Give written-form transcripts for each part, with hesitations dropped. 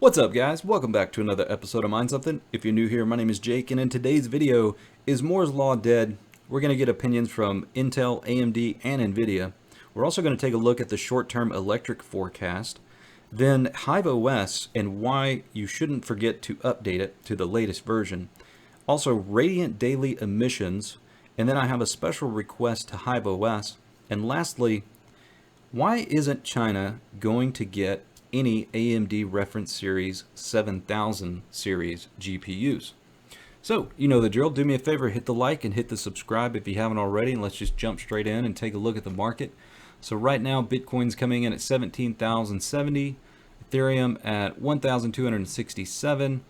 What's up, guys? Welcome back to another episode of Mind Something. If you're new here, my name is Jake, and in today's video, is Moore's Law dead? We're going to get opinions from Intel, AMD, and Nvidia. We're also going to take a look at the short-term electric forecast, then HiveOs and why you shouldn't forget to update it to the latest version. Also, radiant daily emissions, and then I have a special request to HiveOs. And lastly, why isn't China going to get any AMD reference series 7000 series GPUs? So, you know the drill. Do me a favor, hit the like and hit the subscribe if you haven't already, and let's just jump straight in and take a look at the market. So right now, Bitcoin's coming in at 17,070, Ethereum at 1,267,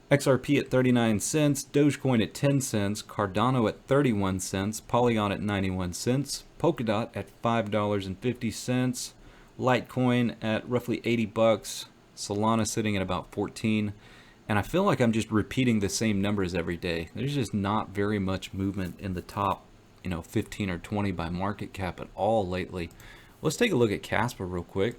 XRP at 39 cents, Dogecoin at 10 cents, Cardano at 31 cents, Polygon at 91 cents, Polkadot at $5.50, Litecoin at roughly 80 bucks, Solana sitting at about 14, and I feel like I'm just repeating the same numbers every day. There's just not very much movement in the top, 15 or 20 by market cap at all lately. Let's take a look at Kaspa real quick.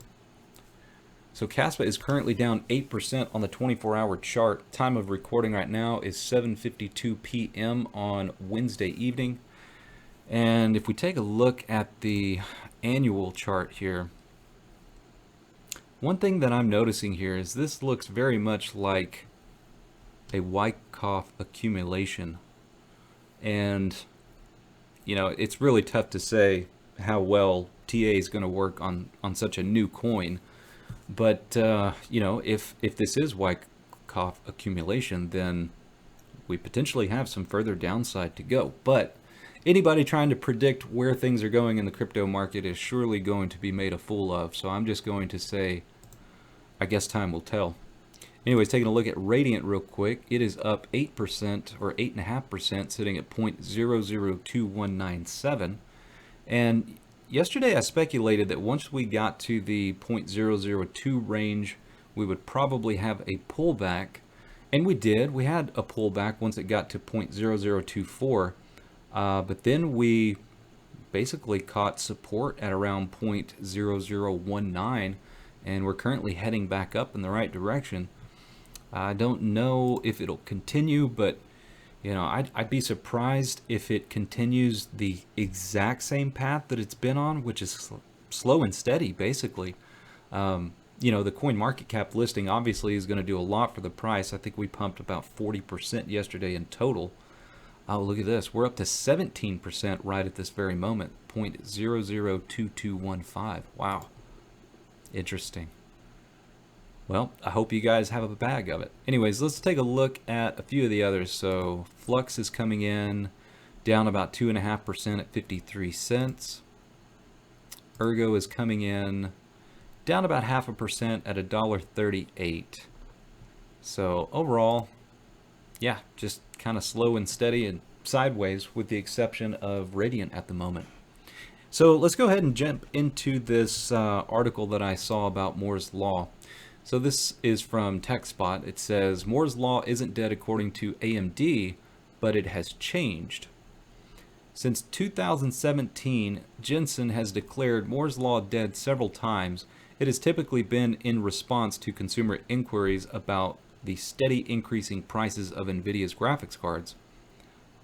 So Kaspa is currently down 8% on the 24-hour chart. Time of recording right now is 7:52 p.m. on Wednesday evening. And if we take a look at the annual chart here, one thing that I'm noticing here is this looks very much like a Wyckoff accumulation. And, it's really tough to say how well TA is going to work on such a new coin. But, if this is Wyckoff accumulation, then we potentially have some further downside to go. But anybody trying to predict where things are going in the crypto market is surely going to be made a fool of. So I'm just going to say, I guess time will tell. Anyways, taking a look at Radiant real quick, it is up 8% or 8.5%, sitting at 0.002197. And yesterday I speculated that once we got to the 0.002 range, we would probably have a pullback. And we did. We had a pullback once it got to 0.0024. But then we basically caught support at around 0.0019. And we're currently heading back up in the right direction. I don't know if it'll continue, but I'd be surprised if it continues the exact same path that it's been on, which is slow and steady, basically. The coin market cap listing obviously is going to do a lot for the price. I think we pumped about 40% yesterday in total. Oh, look at this. We're up to 17% right at this very moment, 0.002215. Wow. Interesting. Well, I hope you guys have a bag of it. Anyways, let's take a look at a few of the others. So Flux is coming in down about 2.5% at 53 cents. Ergo is coming in down about 0.5% at $1.38. So overall, yeah, just kind of slow and steady and sideways with the exception of Radiant at the moment. So let's go ahead and jump into this article that I saw about Moore's Law. So this is from TechSpot. It says, Moore's Law isn't dead according to AMD, but it has changed. Since 2017, Jensen has declared Moore's Law dead several times. It has typically been in response to consumer inquiries about the steady increasing prices of Nvidia's graphics cards.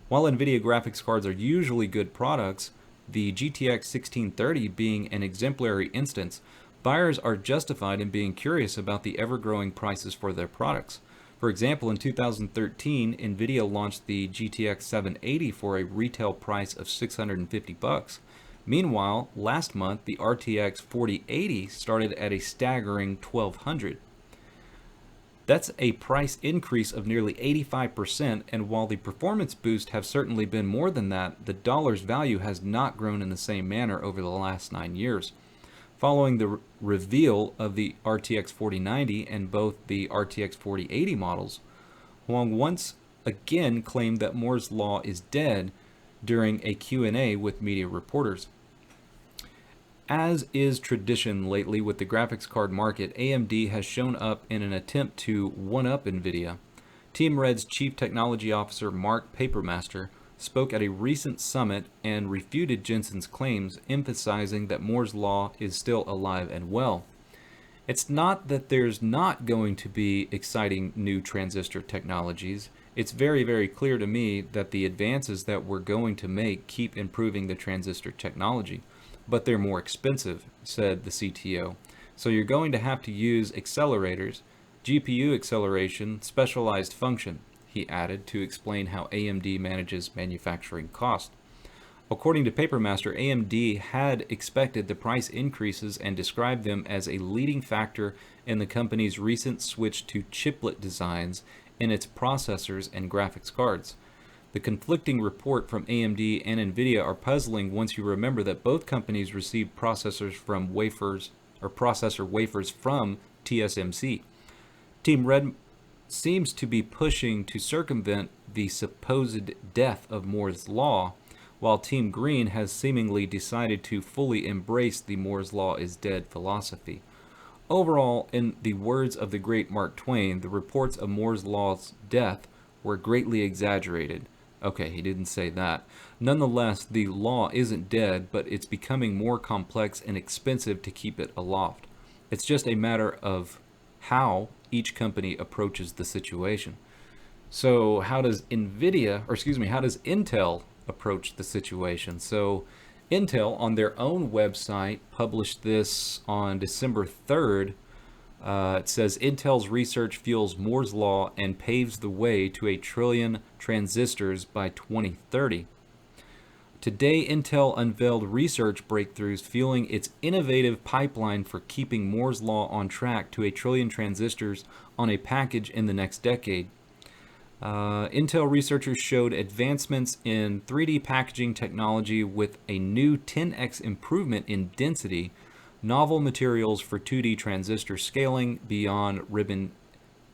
While Nvidia graphics cards are usually good products, the GTX 1630 being an exemplary instance, buyers are justified in being curious about the ever-growing prices for their products. For example, in 2013, Nvidia launched the GTX 780 for a retail price of $650. Meanwhile, last month, the RTX 4080 started at a staggering $1,200. That's a price increase of nearly 85%, and while the performance boosts have certainly been more than that, the dollar's value has not grown in the same manner over the last 9 years. Following the reveal of the RTX 4090 and both the RTX 4080 models, Huang once again claimed that Moore's Law is dead during a Q&A with media reporters. As is tradition lately with the graphics card market, AMD has shown up in an attempt to one-up Nvidia. Team Red's Chief Technology Officer Mark Papermaster spoke at a recent summit and refuted Jensen's claims, emphasizing that Moore's Law is still alive and well. It's not that there's not going to be exciting new transistor technologies. It's very, very clear to me that the advances that we're going to make keep improving the transistor technology, but they're more expensive, said the CTO. So you're going to have to use accelerators, GPU acceleration, specialized function, he added to explain how AMD manages manufacturing cost. According to Papermaster, AMD had expected the price increases and described them as a leading factor in the company's recent switch to chiplet designs in its processors and graphics cards. The conflicting report from AMD and Nvidia are puzzling once you remember that both companies received processor wafers from TSMC. Team Red seems to be pushing to circumvent the supposed death of Moore's Law, while Team Green has seemingly decided to fully embrace the Moore's Law is dead philosophy. Overall, in the words of the great Mark Twain, the reports of Moore's Law's death were greatly exaggerated. Okay, he didn't say that. Nonetheless, the law isn't dead, but it's becoming more complex and expensive to keep it aloft. It's just a matter of how each company approaches the situation. So how does Intel approach the situation? So Intel on their own website published this on December 3rd. It says Intel's research fuels Moore's Law and paves the way to 1 trillion transistors by 2030. Today, Intel unveiled research breakthroughs fueling its innovative pipeline for keeping Moore's Law on track to 1 trillion transistors on a package in the next decade. Intel researchers showed advancements in 3D packaging technology with a new 10x improvement in density, novel materials for 2D transistor scaling beyond ribbon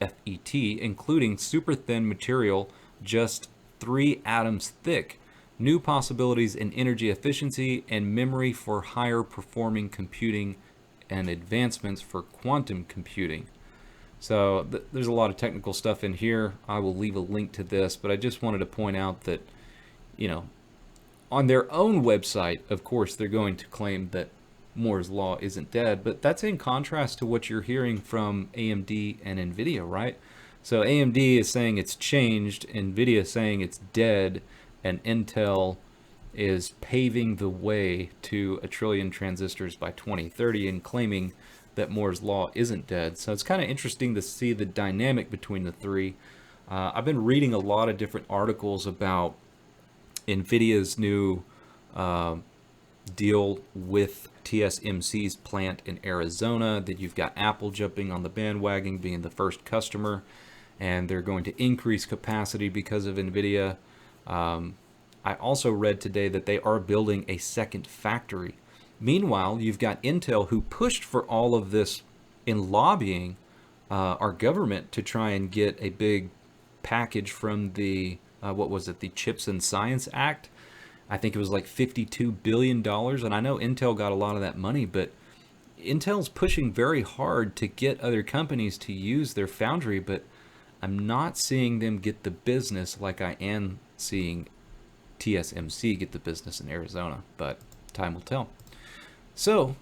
FET, including super thin material just 3 atoms thick, new possibilities in energy efficiency and memory for higher performing computing, and advancements for quantum computing. So there's a lot of technical stuff in here. I will leave a link to this, but I just wanted to point out that, on their own website, of course, they're going to claim that Moore's Law isn't dead, but that's in contrast to what you're hearing from AMD and Nvidia, right? So AMD is saying it's changed, Nvidia is saying it's dead, and Intel is paving the way to 1 trillion transistors by 2030 and claiming that Moore's Law isn't dead. So it's kind of interesting to see the dynamic between the three. I've been reading a lot of different articles about Nvidia's new deal with TSMC's plant in Arizona, that you've got Apple jumping on the bandwagon, being the first customer, and they're going to increase capacity because of Nvidia. I also read today that they are building a second factory. Meanwhile, you've got Intel, who pushed for all of this in lobbying our government to try and get a big package from the, the Chips and Science Act. I think it was like $52 billion, and I know Intel got a lot of that money, but Intel's pushing very hard to get other companies to use their foundry, but I'm not seeing them get the business like I am seeing TSMC get the business in Arizona, but time will tell. So,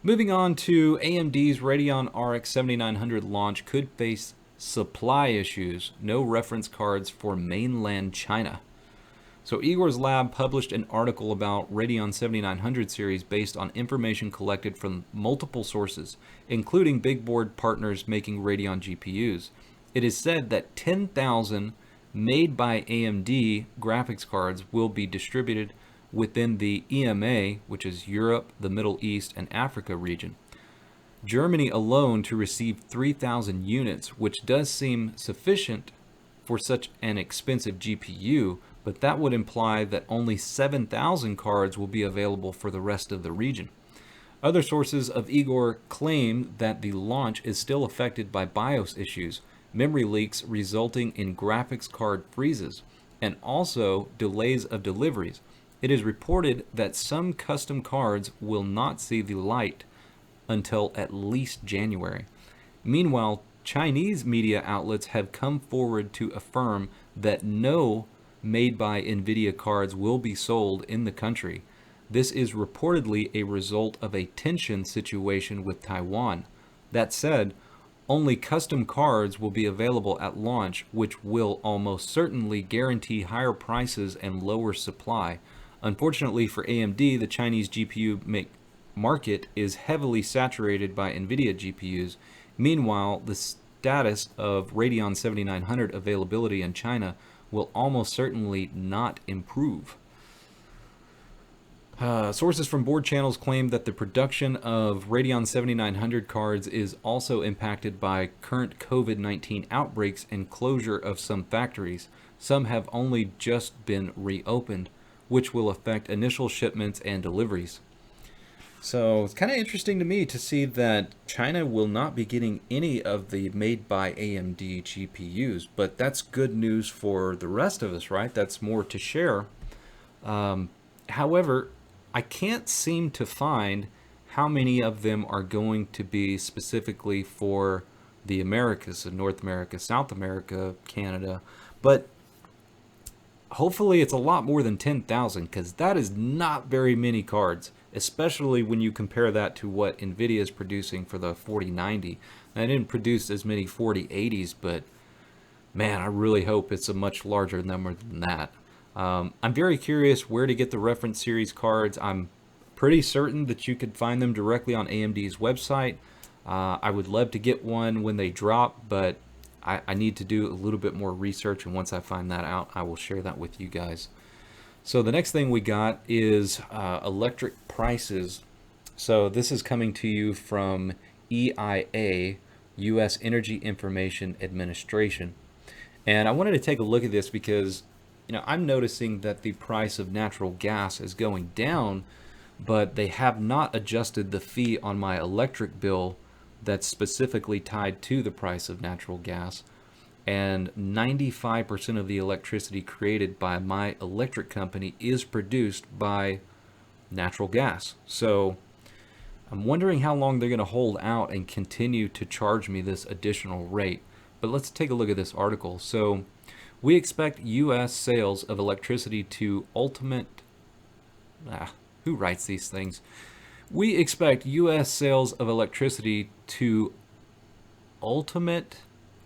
moving on to AMD's Radeon RX 7900 launch could face supply issues, no reference cards for mainland China. So Igor's lab published an article about Radeon 7900 series based on information collected from multiple sources, including big board partners making Radeon GPUs. It is said that 10,000 made by AMD graphics cards will be distributed within the EMA, which is Europe, the Middle East, and Africa region. Germany alone to receive 3,000 units, which does seem sufficient for such an expensive GPU, but that would imply that only 7,000 cards will be available for the rest of the region. Other sources of Igor claim that the launch is still affected by BIOS issues, memory leaks resulting in graphics card freezes, and also delays of deliveries. It is reported that some custom cards will not see the light until at least January. Meanwhile, Chinese media outlets have come forward to affirm that no made by Nvidia cards will be sold in the country. This is reportedly a result of a tension situation with Taiwan. That said, only custom cards will be available at launch, which will almost certainly guarantee higher prices and lower supply. Unfortunately for AMD, the Chinese GPU market is heavily saturated by Nvidia GPUs. Meanwhile, the status of Radeon 7900 availability in China will almost certainly not improve. Sources from board channels claim that the production of Radeon 7900 cards is also impacted by current COVID-19 outbreaks and closure of some factories. Some have only just been reopened, which will affect initial shipments and deliveries. So it's kind of interesting to me to see that China will not be getting any of the made by AMD GPUs, but that's good news for the rest of us, right? That's more to share. However, I can't seem to find how many of them are going to be specifically for the Americas, so North America, South America, Canada, but hopefully it's a lot more than 10,000, because that is not very many cards, especially when you compare that to what Nvidia is producing for the 4090. I didn't produce as many 4080s, but man, I really hope it's a much larger number than that. I'm very curious where to get the reference series cards. I'm pretty certain that you could find them directly on AMD's website. I would love to get one when they drop, but I need to do a little bit more research, and once I find that out, I will share that with you guys. So the next thing we got is electric prices. So this is coming to you from EIA, U.S. Energy Information Administration. And I wanted to take a look at this because, I'm noticing that the price of natural gas is going down, but they have not adjusted the fee on my electric bill that's specifically tied to the price of natural gas. And 95% of the electricity created by my electric company is produced by natural gas. So I'm wondering how long they're going to hold out and continue to charge me this additional rate. But let's take a look at this article. So we expect U.S. sales of electricity to who writes these things? We expect U.S. sales of electricity to ultimate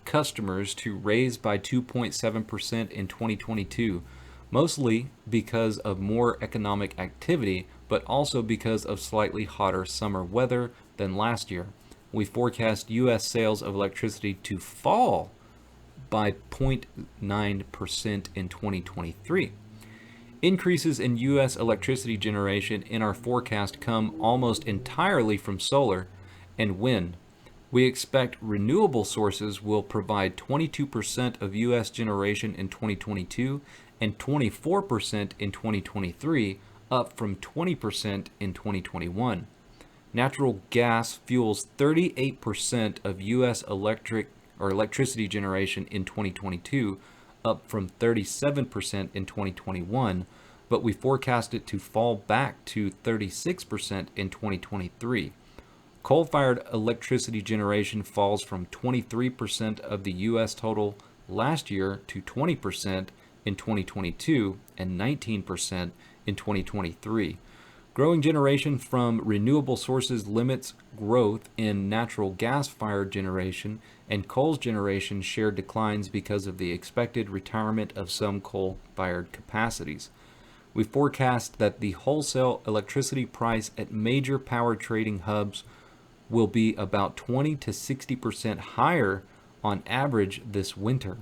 customers to raise by 2.7% in 2022, mostly because of more economic activity, but also because of slightly hotter summer weather than last year. We forecast U.S. sales of electricity to fall by 0.9% in 2023. Increases in U.S. electricity generation in our forecast come almost entirely from solar and wind. We expect renewable sources will provide 22% of U.S. generation in 2022 and 24% in 2023, up from 20% in 2021. Natural gas fuels 38% of U.S. electricity generation in 2022, up from 37% in 2021, but we forecast it to fall back to 36% in 2023. Coal-fired electricity generation falls from 23% of the U.S. total last year to 20% in 2022 and 19% in 2023. Growing generation from renewable sources limits growth in natural gas-fired generation, and coal's generation share declines because of the expected retirement of some coal-fired capacities. We forecast that the wholesale electricity price at major power trading hubs will be about 20 to 60% higher on average this winter.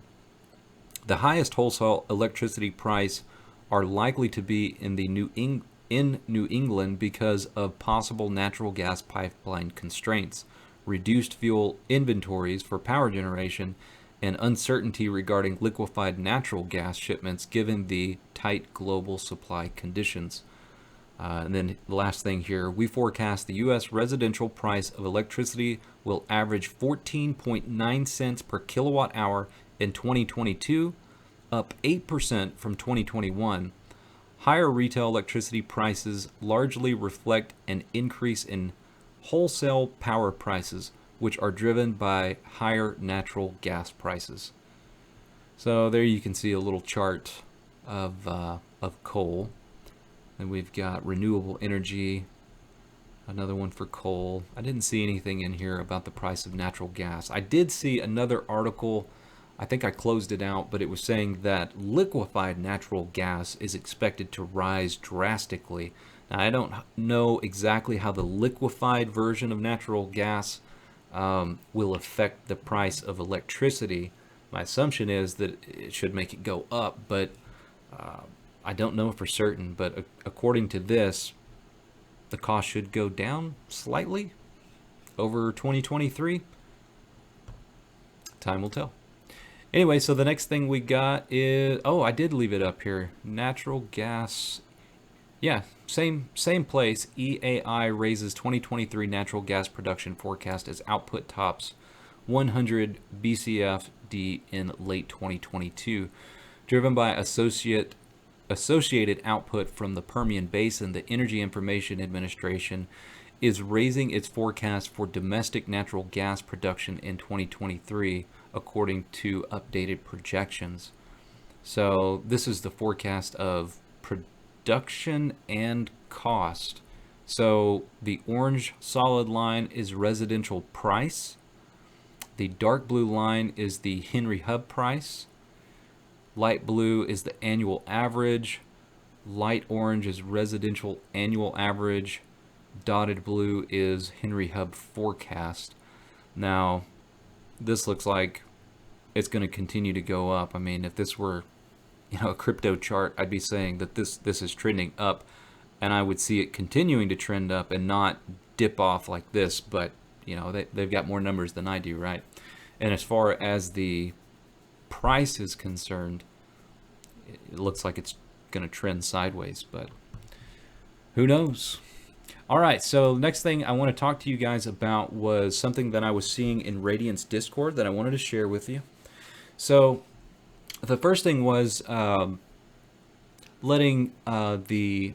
The highest wholesale electricity price are likely to be in New England because of possible natural gas pipeline constraints, reduced fuel inventories for power generation, and uncertainty regarding liquefied natural gas shipments given the tight global supply conditions. And then the last thing here, we forecast the U.S. residential price of electricity will average 14.9 cents per kilowatt hour in 2022, up 8% from 2021. Higher retail electricity prices largely reflect an increase in wholesale power prices, which are driven by higher natural gas prices. So there you can see a little chart of coal. Then we've got renewable energy, another one for coal. I didn't see anything in here about the price of natural gas. I did see another article, I think I closed it out, but it was saying that liquefied natural gas is expected to rise drastically. Now, I don't know exactly how the liquefied version of natural gas will affect the price of electricity. My assumption is that it should make it go up, but I don't know for certain. But according to this, the cost should go down slightly over 2023. Time will tell. Anyway, so the next thing we got is, oh, I did leave it up here. Natural gas. Yeah, same place. EAI raises 2023 natural gas production forecast as output tops 100 BCFD in late 2022, driven by associated output from the Permian Basin. The Energy Information Administration is raising its forecast for domestic natural gas production in 2023, according to updated projections. So this is the forecast of production and cost. So the orange solid line is residential price. The dark blue line is the Henry Hub price. Light blue is the annual average. Light orange is residential annual average. Dotted blue is Henry Hub forecast. Now, this looks like it's going to continue to go up. I mean, if this were, a crypto chart, I'd be saying that this is trending up, and I would see it continuing to trend up and not dip off like this. But they've got more numbers than I do, right? And as far as the price is concerned, it looks like it's going to trend sideways, but who knows? All right, so next thing I want to talk to you guys about was something that I was seeing in Radiant's Discord that I wanted to share with you. So the first thing was letting the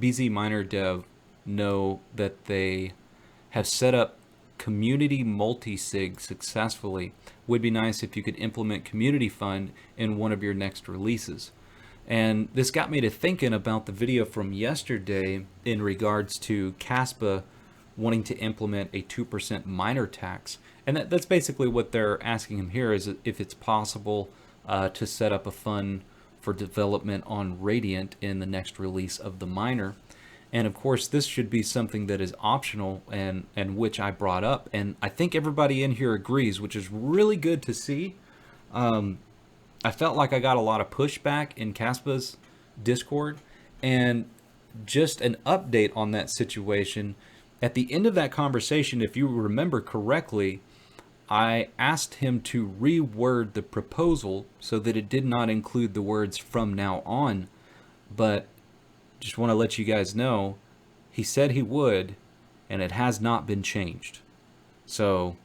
BZ Miner dev know that they have set up community multi-sig successfully. Would be nice if you could implement Community Fund in one of your next releases. And this got me to thinking about the video from yesterday in regards to Kaspa wanting to implement a 2% miner tax. And that's basically what they're asking him here, is if it's possible to set up a fund for development on Radiant in the next release of the miner. And of course, this should be something that is optional and which I brought up. And I think everybody in here agrees, which is really good to see. I felt like I got a lot of pushback in Kaspa's Discord, and just an update on that situation. At the end of that conversation, if you remember correctly, I asked him to reword the proposal so that it did not include the words "from now on," but just want to let you guys know, he said he would, and it has not been changed. So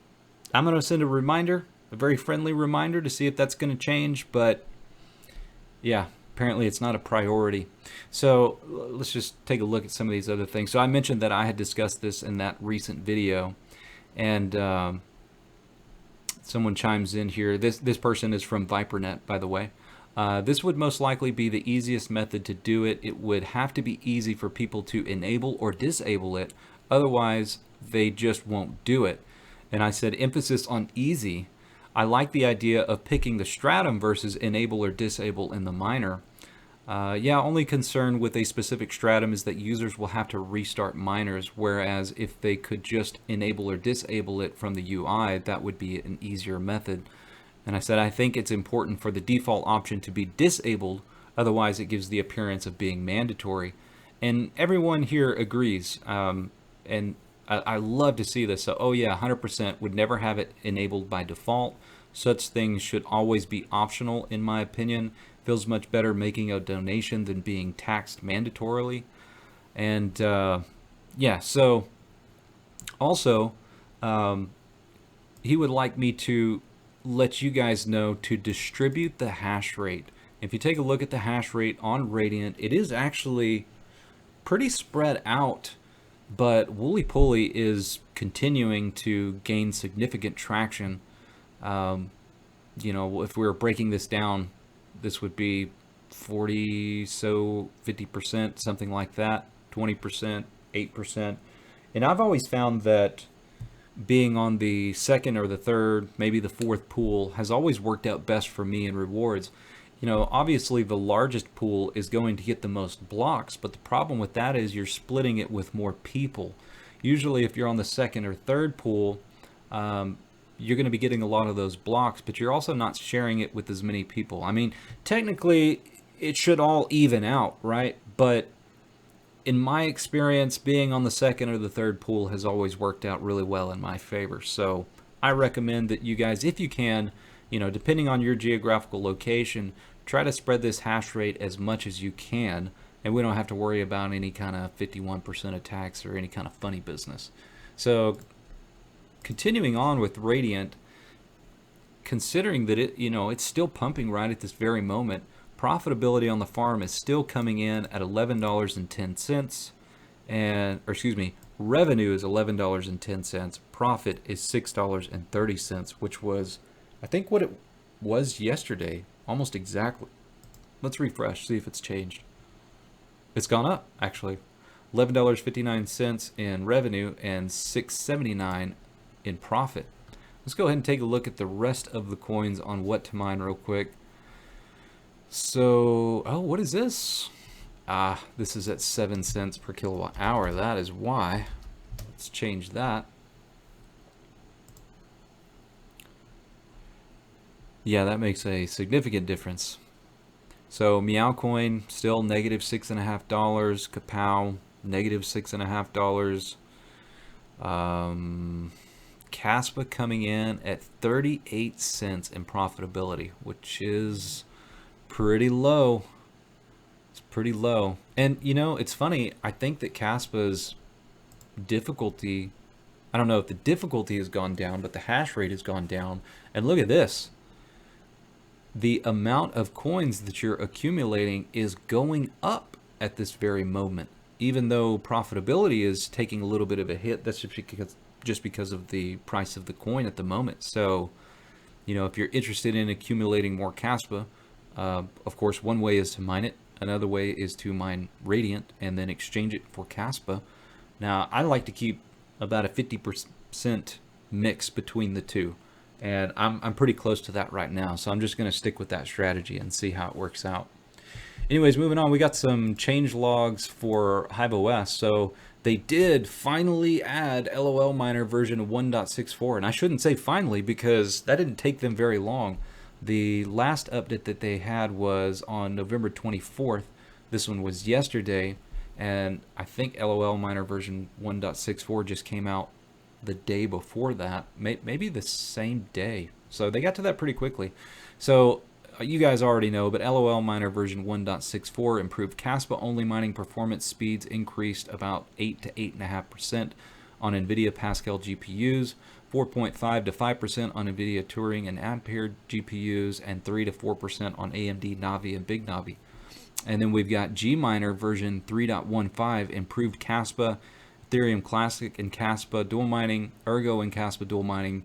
I'm going to send a reminder, a very friendly reminder, to see if that's going to change, but yeah, apparently it's not a priority. So let's just take a look at some of these other things. So I mentioned that I had discussed this in that recent video, and someone chimes in here. This person is from ViperNet, by the way. This would most likely be the easiest method to do it. It would have to be easy for people to enable or disable it. Otherwise, they just won't do it. And I said, emphasis on easy. I like the idea of picking the stratum versus enable or disable in the miner. Yeah, only concern with a specific stratum is that users will have to restart miners, whereas if they could just enable or disable it from the UI, that would be an easier method. And I said, I think it's important for the default option to be disabled, otherwise it gives the appearance of being mandatory. And everyone here agrees, and I love to see this. So, oh yeah, 100% would never have it enabled by default. Such things should always be optional, in my opinion. Feels much better making a donation than being taxed mandatorily. And yeah, so also, he would like me to let you guys know to distribute the hash rate. If you take a look at the hash rate on Radiant, it is actually pretty spread out, but Wooly Pulley is continuing to gain significant traction. You know, if we were breaking this down, this would be 40, so 50%, something like that, 20%, 8%. And I've always found that being on the second or the third, maybe the fourth pool has always worked out best for me in rewards. You know, obviously the largest pool is going to get the most blocks, but the problem with that is you're splitting it with more people. Usually if you're on the second or third pool, you're going to be getting a lot of those blocks, but you're also not sharing it with as many people. I mean, technically it should all even out, right? But in my experience, being on the second or the third pool has always worked out really well in my favor. So I recommend that you guys, if you can, you know, depending on your geographical location, try to spread this hash rate as much as you can, and we don't have to worry about any kind of 51% attacks or any kind of funny business. So continuing on with Radiant, considering that it, you know, it's still pumping right at this very moment, profitability on the farm is still coming in at $11.10, and, or excuse me, revenue is $11.10, profit is $6.30, which was, I think, what it was yesterday, almost exactly. Let's refresh, see if it's changed. It's gone up, actually. $11.59 in revenue and $6.79 in profit. Let's go ahead and take a look at the rest of the coins on what to mine real quick. So, oh, what is this? This is at 7 cents per kilowatt hour. That is why. Let's change that. Yeah, that makes a significant difference. So Meow Coin still negative $6.50. Kapow negative $6.50. Kaspa coming in at 38 cents in profitability, which is pretty low. It's pretty low. And you know, it's funny, I think that Kaspa's difficulty, I don't know if the difficulty has gone down, but the hash rate has gone down. And look at this. The amount of coins that you're accumulating is going up at this very moment. Even though profitability is taking a little bit of a hit, that's just because of the price of the coin at the moment. So, you know, if you're interested in accumulating more Kaspa, of course, one way is to mine it. Another way is to mine Radiant and then exchange it for Kaspa. Now, I like to keep about a 50% mix between the two. And I'm pretty close to that right now. So I'm just going to stick with that strategy and see how it works out. Anyways, moving on, we got some change logs for HiveOs. So they did finally add LOL Miner version 1.64. And I shouldn't say finally because that didn't take them very long. The last update that they had was on November 24th. This one was yesterday. And I think LOL Miner version 1.64 just came out the day before that, maybe the same day. So they got to that pretty quickly. So you guys already know, but LOL Miner version 1.64 improved Kaspa only mining performance. Speeds increased about 8 to 8.5% on Nvidia Pascal GPUs, 4.5 to 5% on Nvidia Turing and Ampere GPUs, and 3 to 4% on AMD Navi and Big Navi. And then we've got Gminer version 3.15 improved Kaspa, Ethereum Classic and Kaspa dual mining, Ergo and Kaspa dual mining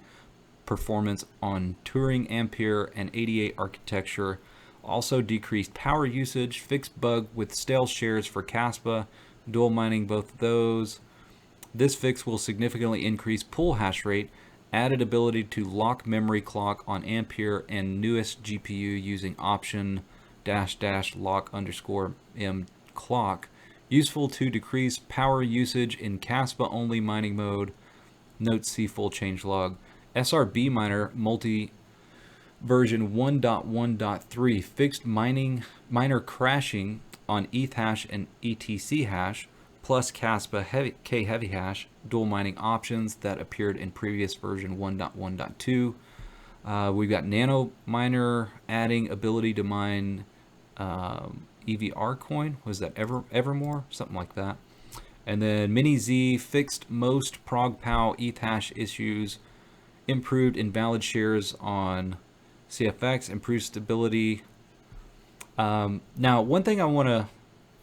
performance on Turing, Ampere, and 88 architecture. Also decreased power usage, fixed bug with stale shares for Kaspa, dual mining both of those. This fix will significantly increase pool hash rate, added ability to lock memory clock on Ampere and newest GPU using option --lock_m clock. Useful to decrease power usage in Kaspa only mining mode. Note see full changelog. SRB miner multi version 1.1.3 fixed miner crashing on ETH hash and ETC hash plus Kaspa K heavy hash dual mining options that appeared in previous version 1.1.2. We've got nano miner adding ability to mine EVR coin, was that Evermore? Something like that. And then Mini Z fixed most ProgPow ETH hash issues, improved invalid shares on CFX, improved stability. Now, one thing I want to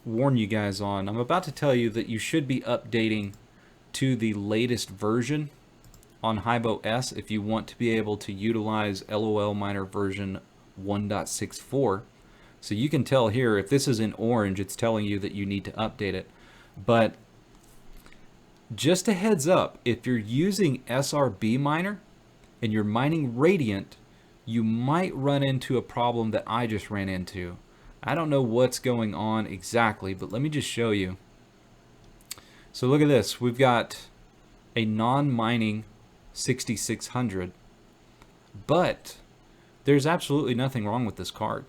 warn you guys on, I'm about to tell you that you should be updating to the latest version on HiveOs if you want to be able to utilize LOL Miner version 1.64. So you can tell here, if this is in orange, it's telling you that you need to update it. But just a heads up, if you're using SRB miner and you're mining Radiant, you might run into a problem that I just ran into. I don't know what's going on exactly, but let me just show you. So look at this. We've got a non-mining 6600, but there's absolutely nothing wrong with this card.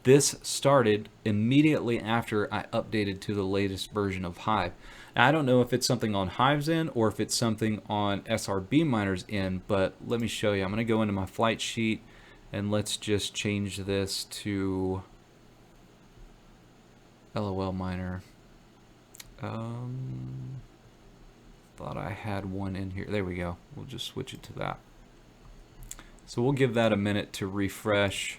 This started immediately after I updated to the latest version of Hive. Now, I don't know if it's something on Hive's end or if it's something on SRB Miner's end, but let me show you. I'm going to go into my flight sheet and let's just change this to LOL Miner. Thought I had one in here. There we go. We'll just switch it to that. So we'll give that a minute to refresh.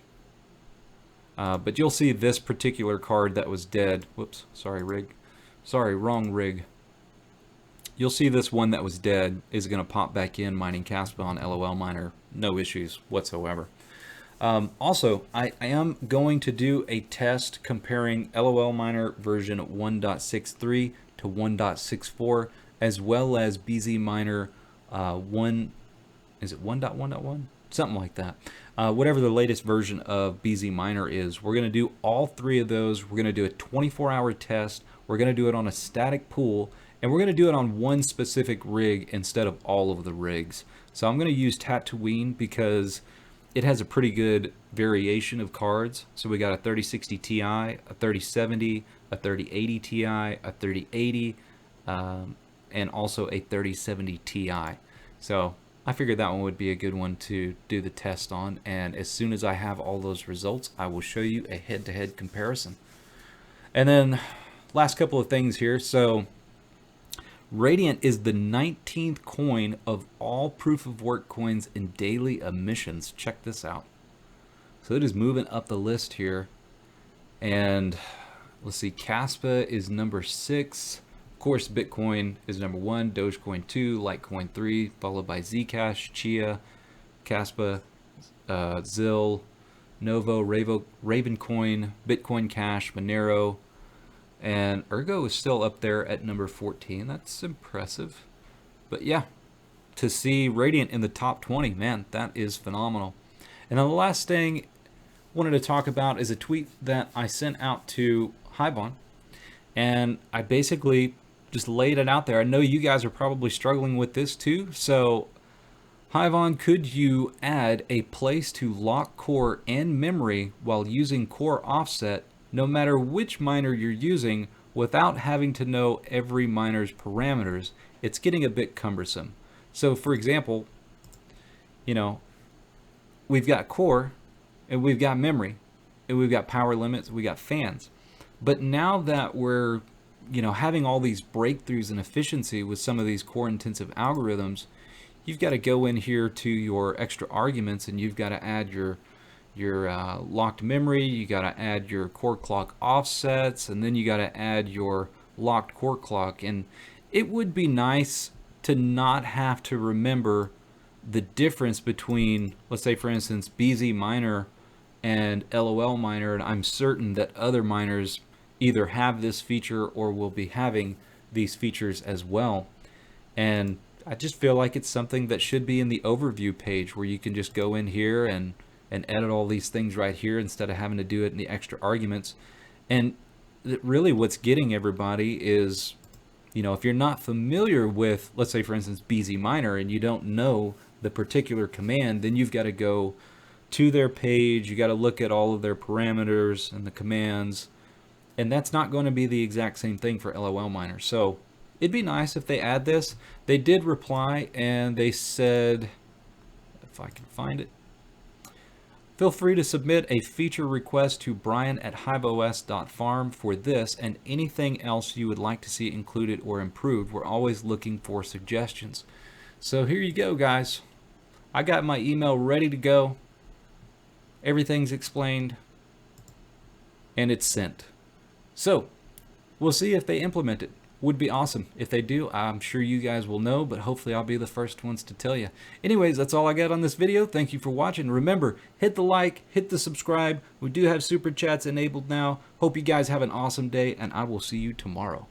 But you'll see this particular card that was dead. Whoops, sorry rig. Sorry, wrong rig. You'll see this one that was dead is going to pop back in mining Kaspa on LOL Miner. No issues whatsoever. Also, I am going to do a test comparing LOL Miner version 1.63 to 1.64, as well as BZ Miner 1, is it 1.1.1? Something like that. Whatever the latest version of BZ Miner is, we're going to do all three of those. We're going to do a 24-hour test. We're going to do it on a static pool, and we're going to do it on one specific rig instead of all of the rigs. So I'm going to use Tatooine because it has a pretty good variation of cards. So we got a 3060 Ti, a 3070, a 3080 Ti, a 3080, and also a 3070 Ti. So I figured that one would be a good one to do the test on, and as soon as I have all those results, I will show you a head-to-head comparison. And then last couple of things here. So Radiant is the 19th coin of all proof of work coins in daily emissions. Check this out. So it is moving up the list here. And let's see, Kaspa is number 6. Of course, Bitcoin is number 1, Dogecoin 2, Litecoin 3, followed by Zcash, Chia, Kaspa, Zil, Novo, Ravencoin, Bitcoin Cash, Monero, and Ergo is still up there at number 14. That's impressive. But yeah, to see Radiant in the top 20, man, that is phenomenal. And then the last thing I wanted to talk about is a tweet that I sent out to HiveOn. And I basically just laid it out there. I know you guys are probably struggling with this too. So HiveOn, could you add a place to lock core and memory while using core offset, no matter which miner you're using, without having to know every miner's parameters? It's getting a bit cumbersome. So for example, you know, we've got core and we've got memory and we've got power limits, we got fans. But now that we're, you know, having all these breakthroughs in efficiency with some of these core intensive algorithms, you've got to go in here to your extra arguments and you've got to add your locked memory, you got to add your core clock offsets, and then you got to add your locked core clock. And it would be nice to not have to remember the difference between, let's say for instance, BZ Miner and LOL Miner, and I'm certain that other miners either have this feature or will be having these features as well. And I just feel like it's something that should be in the overview page where you can just go in here and edit all these things right here instead of having to do it in the extra arguments. And really what's getting everybody is, you know, if you're not familiar with, let's say for instance, BZ Miner, and you don't know the particular command, then you've got to go to their page, you got to look at all of their parameters and the commands, and that's not going to be the exact same thing for LOL Miner. So it'd be nice if they add this. They did reply and they said, if I can find it, feel free to submit a feature request to brian@hiveos.farm for this and anything else you would like to see included or improved. We're always looking for suggestions. So here you go, guys. I got my email ready to go. Everything's explained and it's sent. So we'll see if they implement it. would be awesome. If they do, I'm sure you guys will know, but hopefully I'll be the first ones to tell you. Anyways, that's all I got on this video. Thank you for watching. Remember, hit the like, hit the subscribe. We do have super chats enabled now. Hope you guys have an awesome day, and I will see you tomorrow.